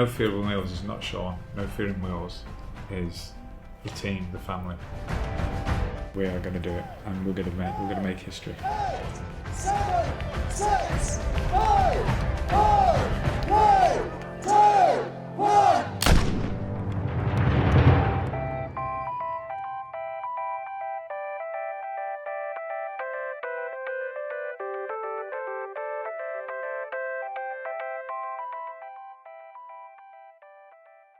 No Fear in Wheels is not Sean. No Fear in Wheels is the team, the family. We are going to do it, and we're going to make history. 8, 7, 6, 5, 4, 3, 2, 1.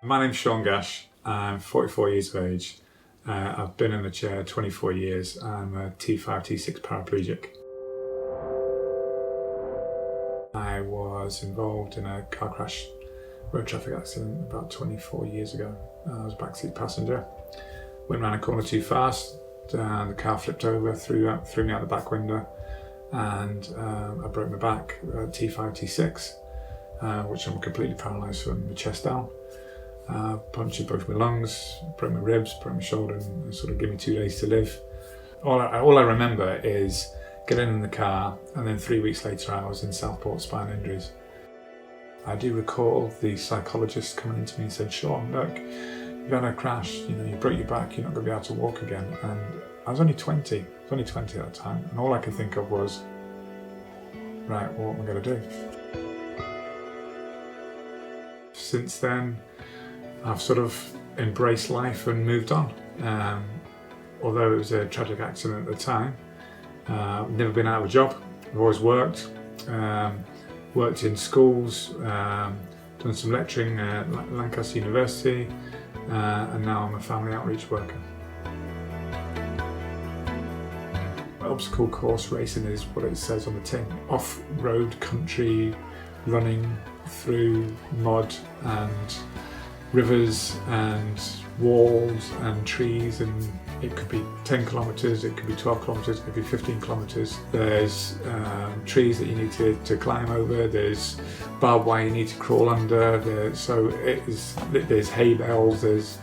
My name's Sean Gash. I'm 44 years of age. I've been in the chair 24 years. I'm a T5, T6 paraplegic. I was involved in a car crash, road traffic accident about 24 years ago. I was a backseat passenger. Went round a corner too fast, the car flipped over, threw me out the back window, and I broke my back, T5, T6, which I'm completely paralysed from the chest down. Punctured both my lungs, broke my ribs, broke my shoulder, and sort of gave me 2 days to live. All I remember is getting in the car, and then 3 weeks later I was in Southport spine injuries. I do recall the psychologist coming into me and said, "Sean, look, you've had a crash, you broke your back, you're not going to be able to walk again." And I was only 20, at the time, and all I could think of was, right, well, what am I going to do? Since then, I've sort of embraced life and moved on. Although it was a tragic accident at the time, I've never been out of a job. I've always worked. Worked in schools, done some lecturing at Lancaster University, and now I'm a family outreach worker. Obstacle course racing is what it says on the tin. Off-road country running through mud and rivers and walls and trees, and it could be 10 kilometres, it could be 12 kilometres, it could be 15 kilometres. There's trees that you need to climb over, there's barbed wire you need to crawl under, there's hay bales, there's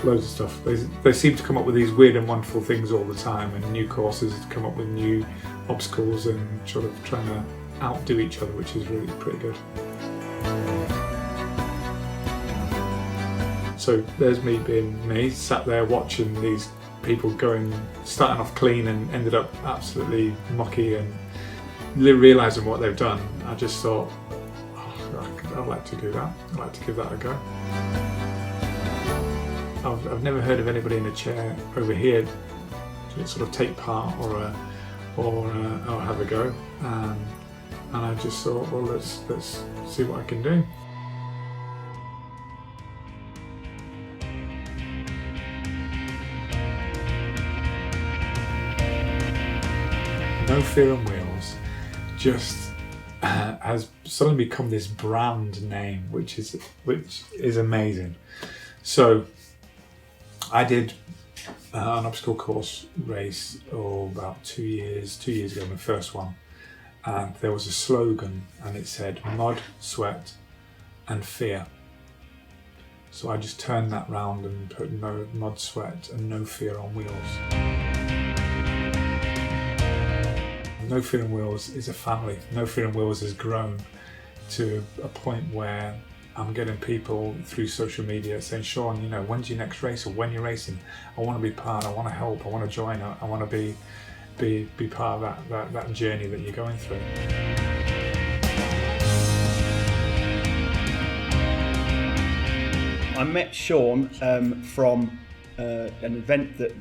loads of stuff. They seem to come up with these weird and wonderful things all the time, and new courses come up with new obstacles and sort of trying to outdo each other, which is really pretty good. So there's me being me, sat there watching these people starting off clean and ended up absolutely mucky, and realising what they've done. I just thought, I'd like to do that. I'd like to give that a go. I've never heard of anybody in a chair over here to sort of take part or have a go, and I just thought, well, let's see what I can do. No Fear in Wheels just has suddenly become this brand name, which is amazing. So I did an obstacle course race about 2 years ago, my first one, and there was a slogan, and it said mud, sweat and fear. So I just turned that round and put no mud, sweat and no fear on wheels. No Fear in Wheels is a family. No Fear in Wheels has grown to a point where I'm getting people through social media saying, "Sean, when's your next race, or when you're racing? I want to be part, I want to help, I want to join, I want to be part of that journey that you're going through." I met Sean from an event that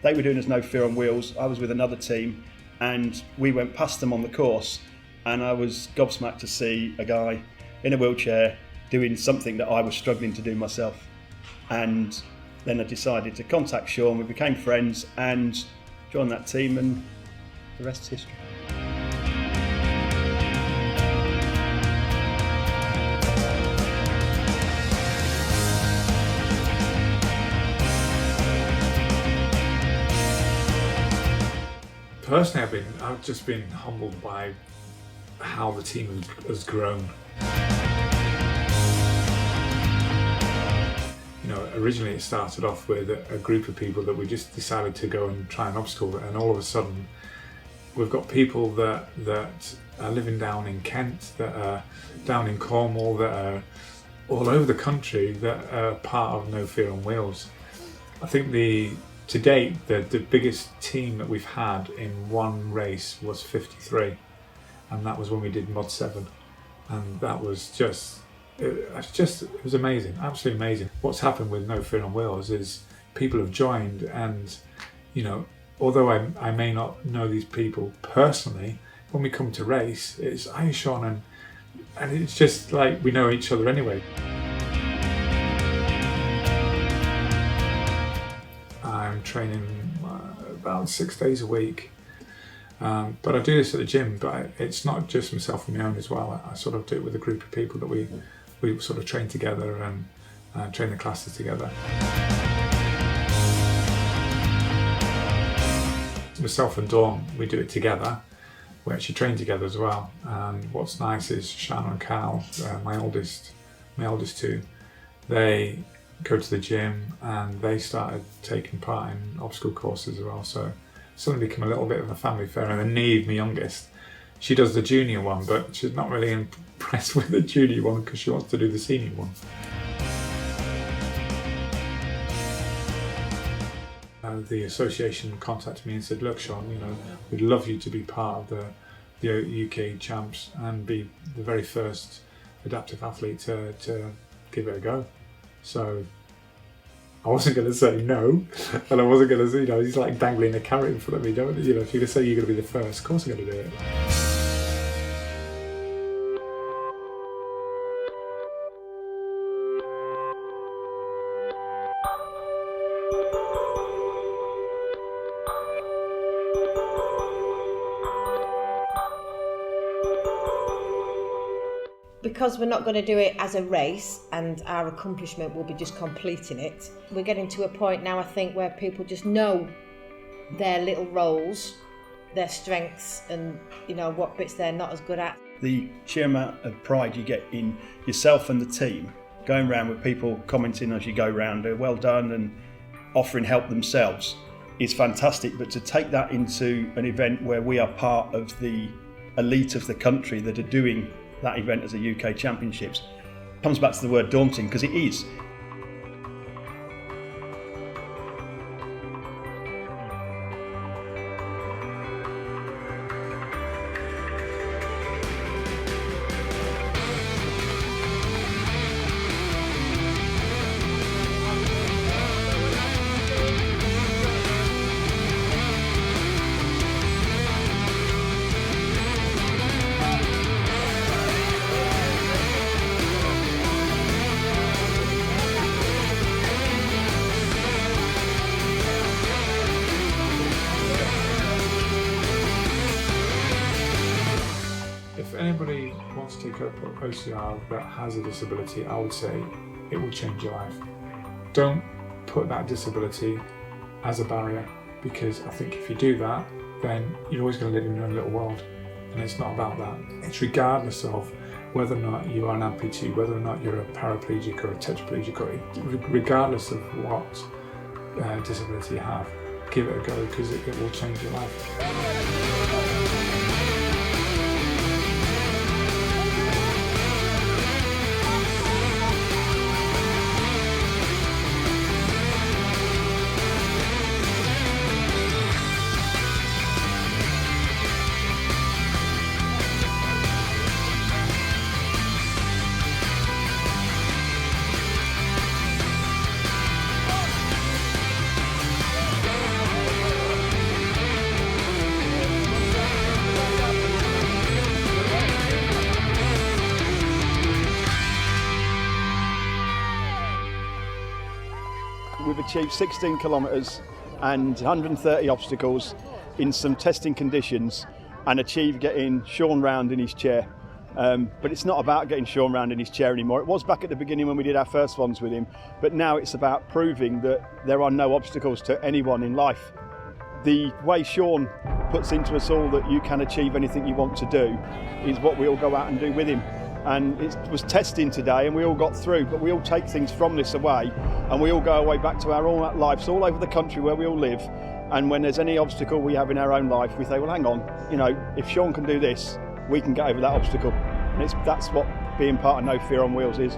they were doing as No Fear on Wheels. I was with another team, and we went past them on the course, and I was gobsmacked to see a guy in a wheelchair doing something that I was struggling to do myself. And then I decided to contact Sean. We became friends and joined that team, and the rest is history. Personally, I've just been humbled by how the team has grown. Originally it started off with a group of people that we just decided to go and try an obstacle, and all of a sudden we've got people that are living down in Kent, that are down in Cornwall, that are all over the country that are part of No Fear on Wheels. I think to date, the biggest team that we've had in one race was 53, and that was when we did Mod 7, and that was it was amazing, absolutely amazing. What's happened with No Fear on Wheels is people have joined, and although I may not know these people personally, when we come to race, it's "Hi Sean," and it's just like we know each other anyway. I'm training about 6 days a week, but I do this at the gym. But it's not just myself on my own as well. I sort of do it with a group of people that we sort of train together and train the classes together. Myself and Dawn, we do it together. We actually train together as well. And what's nice is Shannon and Cal, my oldest two, they go to the gym and they started taking part in obstacle courses as well. So it's suddenly become a little bit of a family affair. And then Neve, my youngest, she does the junior one, but she's not really impressed with the junior one because she wants to do the senior one. The association contacted me and said, "Look, Sean, we'd love you to be part of the UK champs and be the very first adaptive athlete to give it a go." So I wasn't going to say no, and I wasn't going to, he's like dangling a carrot in front of me. If you're going to say you're going to be the first, of course I'm going to do it. Because we're not going to do it as a race and our accomplishment will be just completing it, we're getting to a point now, I think, where people just know their little roles, their strengths, and what bits they're not as good at. The sheer amount of pride you get in yourself and the team, going around with people commenting as you go round, well done, and offering help themselves, is fantastic. But to take that into an event where we are part of the elite of the country that are doing that event as a UK Championships, comes back to the word daunting, because it is. If anybody wants to take up OCR that has a disability, I would say it will change your life. Don't put that disability as a barrier, because I think if you do that, then you're always going to live in your own little world, and it's not about that. It's regardless of whether or not you are an amputee, whether or not you're a paraplegic or a tetraplegic, or regardless of what disability you have, give it a go, because it will change your life. We've achieved 16 kilometres and 130 obstacles in some testing conditions and achieved getting Sean round in his chair. But it's not about getting Sean round in his chair anymore. It was back at the beginning when we did our first ones with him, but now it's about proving that there are no obstacles to anyone in life. The way Sean puts into us all that you can achieve anything you want to do is what we all go out and do with him. And it was testing today and we all got through, but we all take things from this away and we all go away back to our own lives all over the country where we all live. And when there's any obstacle we have in our own life, we say, well, hang on, if Sean can do this, we can get over that obstacle. And that's what being part of No Fear on Wheels is.